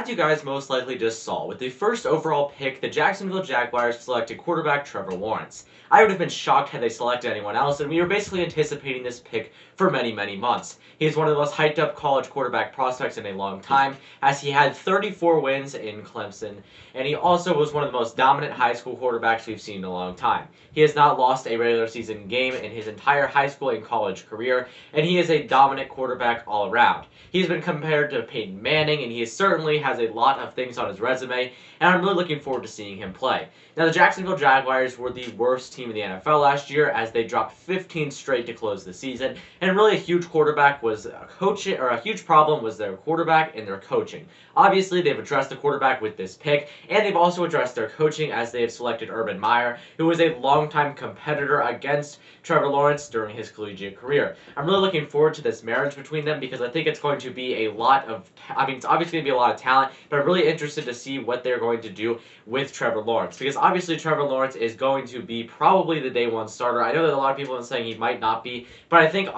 as you guys most likely just saw, with the first overall pick, the Jacksonville Jaguars selected quarterback Trevor Lawrence. I would have been shocked had they selected anyone else, and we were basically anticipating this pick for many, many months. He is one of the most hyped up college quarterback prospects in a long time, as he had 34 wins in Clemson, and he also was one of the most dominant high school quarterbacks we've seen in a long time. He has not lost a regular season game in his entire high school and college career, and he is a dominant quarterback all around. He's been compared to Peyton Manning, and he certainly has a lot of things on his resume, and I'm really looking forward to seeing him play. Now, the Jacksonville Jaguars were the worst team in the NFL last year, as they dropped 15 straight to close the season, and really a huge a huge problem was their quarterback and their coaching. Obviously, they've addressed the quarterback with this pick, and they've also addressed their coaching as they have selected Urban Meyer, who was a longtime competitor against Trevor Lawrence during his collegiate career. I'm really looking forward to this marriage between them because I think it's going to be it's obviously going to be a lot of talent, but I'm really interested to see what they're going to do with Trevor Lawrence, because obviously Trevor Lawrence is going to be probably the day one starter. I know that a lot of people are saying he might not be, but I think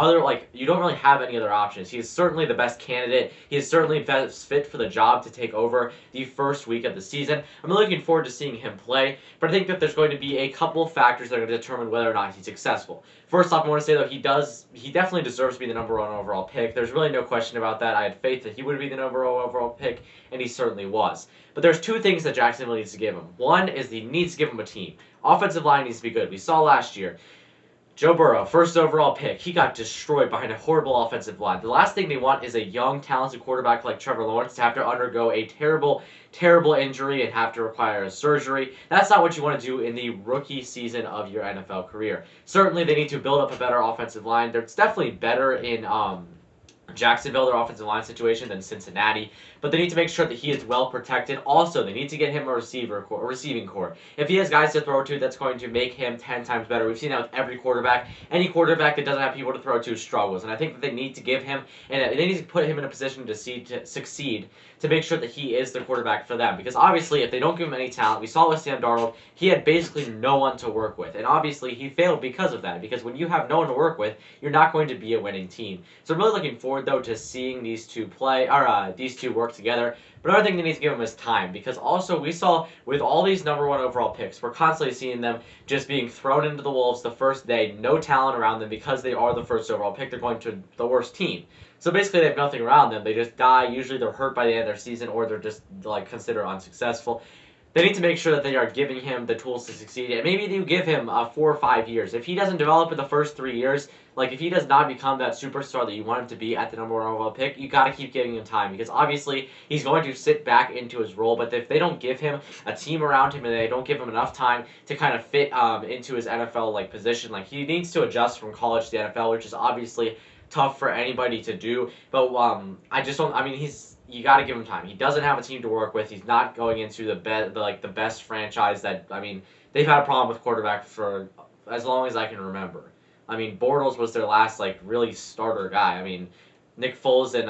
you don't really have any other options. He is certainly the best candidate. He is certainly best fit for the job to take over the first week of the season. I'm really looking forward to seeing him play, but I think that there's going to be a couple of factors that are going to determine whether or not he's successful. First off, I want to say, though, he definitely deserves to be the number one overall pick. There's really no question about that. I had faith that he would be the number one overall pick, and he certainly was. But there's two things that Jacksonville needs to give him. One is he needs to give him a team. Offensive line needs to be good. We saw last year, Joe Burrow, first overall pick, he got destroyed behind a horrible offensive line. The last thing they want is a young, talented quarterback like Trevor Lawrence to have to undergo a terrible, terrible injury and have to require a surgery. That's not what you want to do in the rookie season of your NFL career. Certainly, they need to build up a better offensive line. It's definitely better in Jacksonville, their offensive line situation, than Cincinnati, but they need to make sure that he is well protected. Also, they need to get him a receiving core. If he has guys to throw to, that's going to make him 10 times better. We've seen that with every quarterback. Any quarterback that doesn't have people to throw to struggles, and I think that they need to give him, and they need to put him in a position to succeed, to make sure that he is the quarterback for them. Because obviously, if they don't give him any talent, we saw with Sam Darnold, he had basically no one to work with, and obviously he failed because of that. Because when you have no one to work with, you're not going to be a winning team. So I'm really looking forward, though, to seeing these two work together. But another thing they need to give them is time, because also we saw with all these number one overall picks, we're constantly seeing them just being thrown into the wolves the first day, no talent around them because they are the first overall pick. They're going to the worst team. So basically they have nothing around them. They just die. Usually they're hurt by the end of their season, or they're just considered unsuccessful. They need to make sure that they are giving him the tools to succeed, and maybe you give him 4 or 5 years. If he doesn't develop in the first 3 years, if he does not become that superstar that you want him to be at the number one overall pick, you got to keep giving him time, because obviously he's going to sit back into his role. But if they don't give him a team around him and they don't give him enough time to kind of fit into his NFL position, he needs to adjust from college to the NFL, which is obviously tough for anybody to do. But you got to give him time. He doesn't have a team to work with. He's not going into the best franchise that, they've had a problem with quarterback for as long as I can remember. Bortles was their last really starter guy. Nick Foles and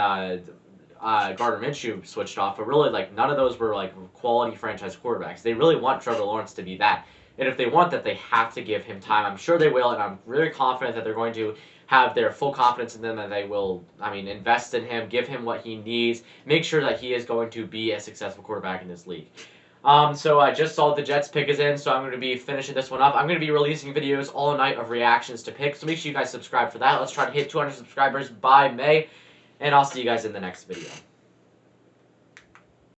Gardner Minshew switched off, but really none of those were quality franchise quarterbacks. They really want Trevor Lawrence to be that. And if they want that, they have to give him time. I'm sure they will, and I'm really confident that they're going to have their full confidence in them, and they will, invest in him, give him what he needs, make sure that he is going to be a successful quarterback in this league. So I just saw the Jets pick is in, so I'm going to be finishing this one up. I'm going to be releasing videos all night of reactions to picks, so make sure you guys subscribe for that. Let's try to hit 200 subscribers by May, and I'll see you guys in the next video.